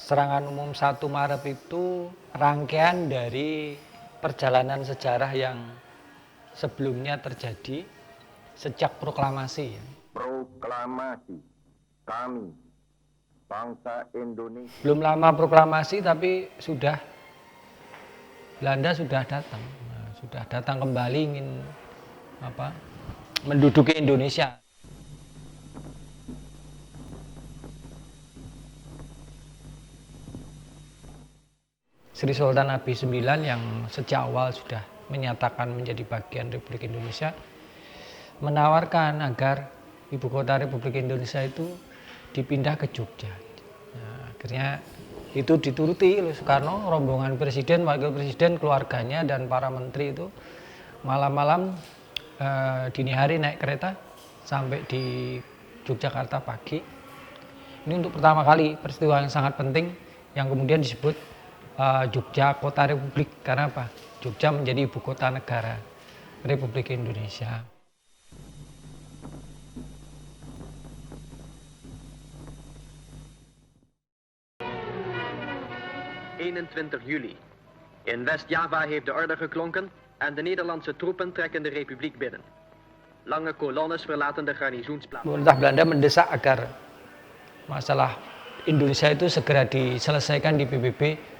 Serangan umum 1 Maret itu rangkaian dari perjalanan sejarah yang sebelumnya terjadi sejak proklamasi. Proklamasi kami, bangsa Indonesia. Belum lama proklamasi tapi Belanda sudah datang. Sudah datang kembali ingin menduduki Indonesia. Sri Sultan Habibie IX yang sejak awal sudah menyatakan menjadi bagian Republik Indonesia menawarkan agar ibu kota Republik Indonesia itu dipindah ke Jogja. Nah, akhirnya itu dituruti oleh Soekarno, rombongan presiden, wakil presiden, keluarganya dan para menteri itu malam-malam dini hari naik kereta sampai di Yogyakarta pagi. Ini untuk pertama kali peristiwa yang sangat penting yang kemudian disebut Jogja Kota Republik. Karena apa? Jogja menjadi ibu kota negara Republik Indonesia. 21 juli. In West-Java heeft de orde geklonken en de Nederlandse troepen trekken de republiek binnen. Lange kolonnes verlaten de garnizoensplaats. Pemerintah Belanda mendesak agar masalah Indonesia itu segera diselesaikan di PBB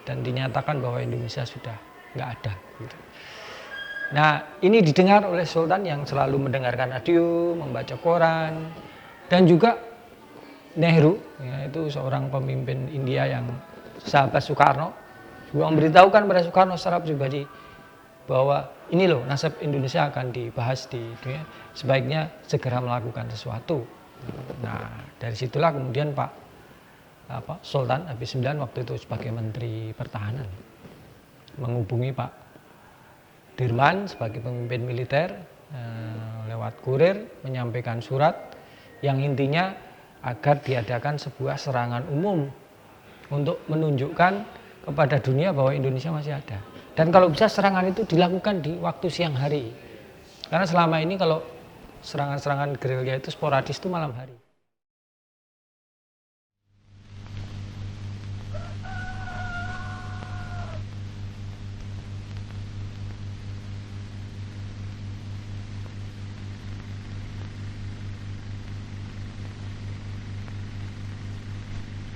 dan dinyatakan bahwa Indonesia sudah nggak ada. Gitu. Nah, ini didengar oleh Sultan yang selalu mendengarkan radio, membaca koran, dan juga Nehru, yaitu seorang pemimpin India yang sahabat Soekarno, juga memberitahukan pada Soekarno secara pribadi bahwa ini loh nasib Indonesia akan dibahas di dunia, sebaiknya segera melakukan sesuatu. Nah, dari situlah kemudian Sultan Habibie IX waktu itu sebagai Menteri Pertahanan menghubungi Pak Dirman sebagai pemimpin militer lewat kurir menyampaikan surat yang intinya agar diadakan sebuah serangan umum untuk menunjukkan kepada dunia bahwa Indonesia masih ada. Dan kalau bisa serangan itu dilakukan di waktu siang hari. Karena selama ini kalau serangan-serangan gerilya itu sporadis itu malam hari.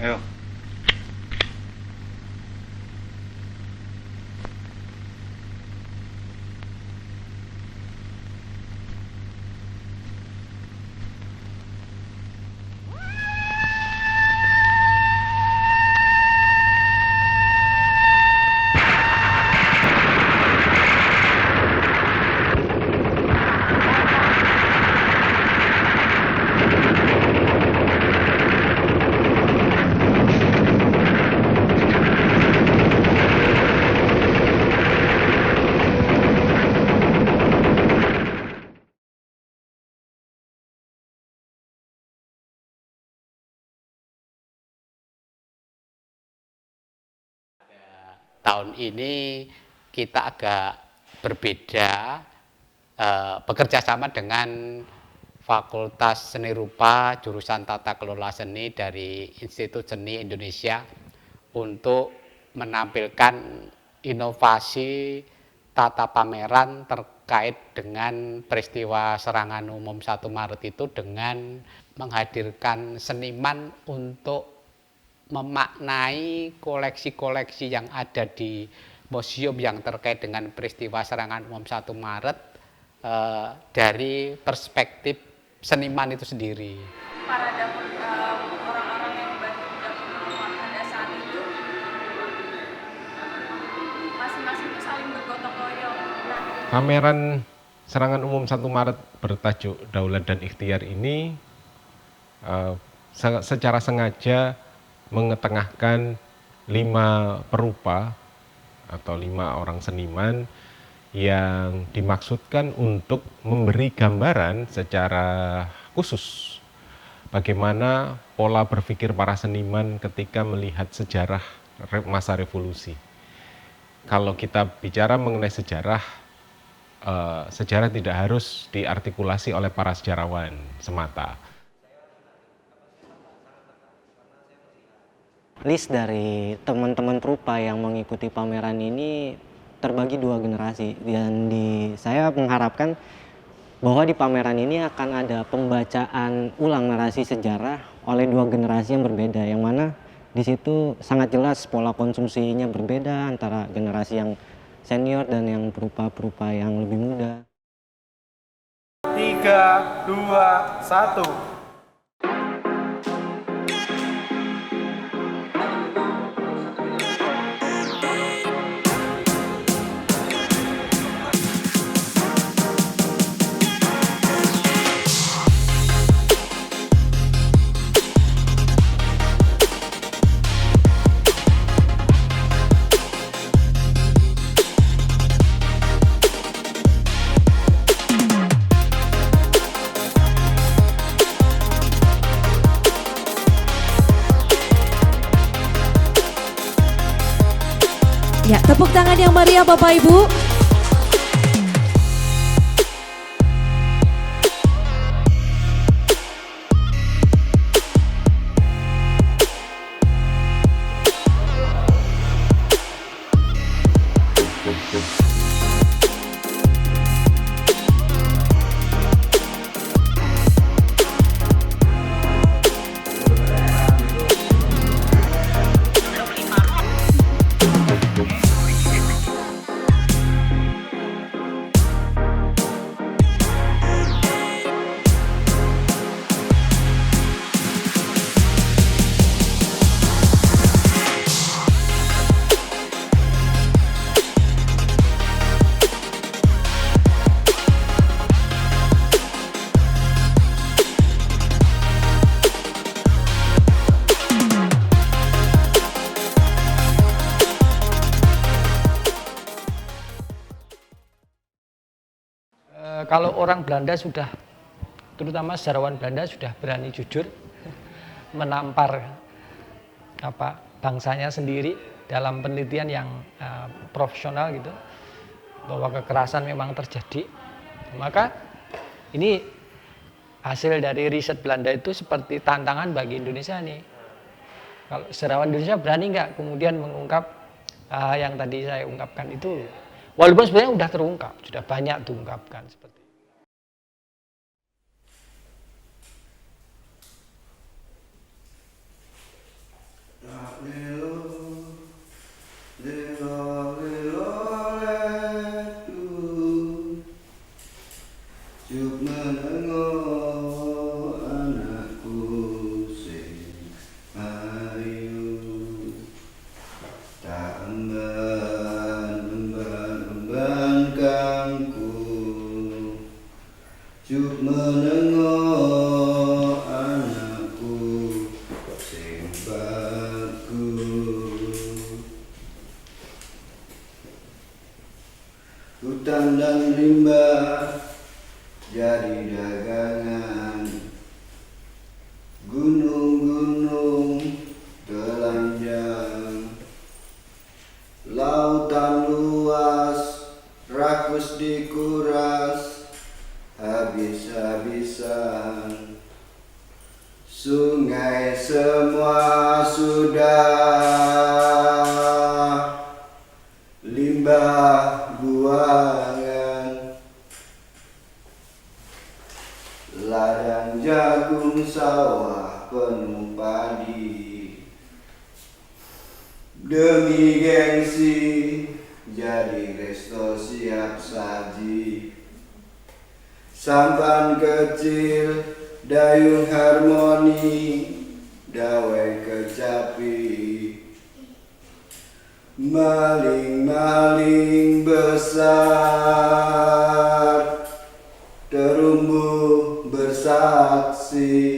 Ayo. Tahun ini kita agak berbeda, bekerja sama dengan Fakultas Seni Rupa jurusan Tata Kelola Seni dari Institut Seni Indonesia untuk menampilkan inovasi tata pameran terkait dengan peristiwa serangan umum 1 Maret itu dengan menghadirkan seniman untuk memaknai koleksi-koleksi yang ada di museum yang terkait dengan peristiwa serangan umum 1 Maret dari perspektif seniman itu sendiri. Para orang-orang yang membantu dapur pada saat itu masing-masing itu saling bergotong royong. Pameran serangan umum 1 Maret bertajuk Daulat dan Ikhtiar ini secara sengaja mengetengahkan 5 perupa atau 5 orang seniman yang dimaksudkan untuk memberi gambaran secara khusus bagaimana pola berpikir para seniman ketika melihat sejarah masa revolusi. Kalau kita bicara mengenai sejarah, sejarah tidak harus diartikulasi oleh para sejarawan semata. List dari teman-teman Perupa yang mengikuti pameran ini terbagi 2 generasi, dan saya mengharapkan bahwa di pameran ini akan ada pembacaan ulang narasi sejarah oleh 2 generasi yang berbeda, yang mana di situ sangat jelas pola konsumsinya berbeda antara generasi yang senior dan yang Perupa-Perupa yang lebih muda. 3, 2, 1. Ya, tepuk tangan yang meriah Bapak Ibu. Kalau orang Belanda sudah, terutama sejarawan Belanda sudah berani jujur menampar bangsanya sendiri dalam penelitian yang profesional gitu, bahwa kekerasan memang terjadi. Maka ini hasil dari riset Belanda itu seperti tantangan bagi Indonesia nih. Kalau sejarawan Indonesia berani nggak kemudian mengungkap yang tadi saya ungkapkan itu, walaupun sebenarnya sudah terungkap, sudah banyak diungkapkan seperti itu. Hutan dan limbah jadi dagangan, gunung-gunung telanjang, lautan luas rakus dikuras habis-habisan, sungai semua sudah limbah buangan, ladang jagung sawah penuh padi, demi gengsi jadi resto siap saji, sampan kecil dayung harmoni dawai kecapi, maling-maling besar terumbu bersaksi,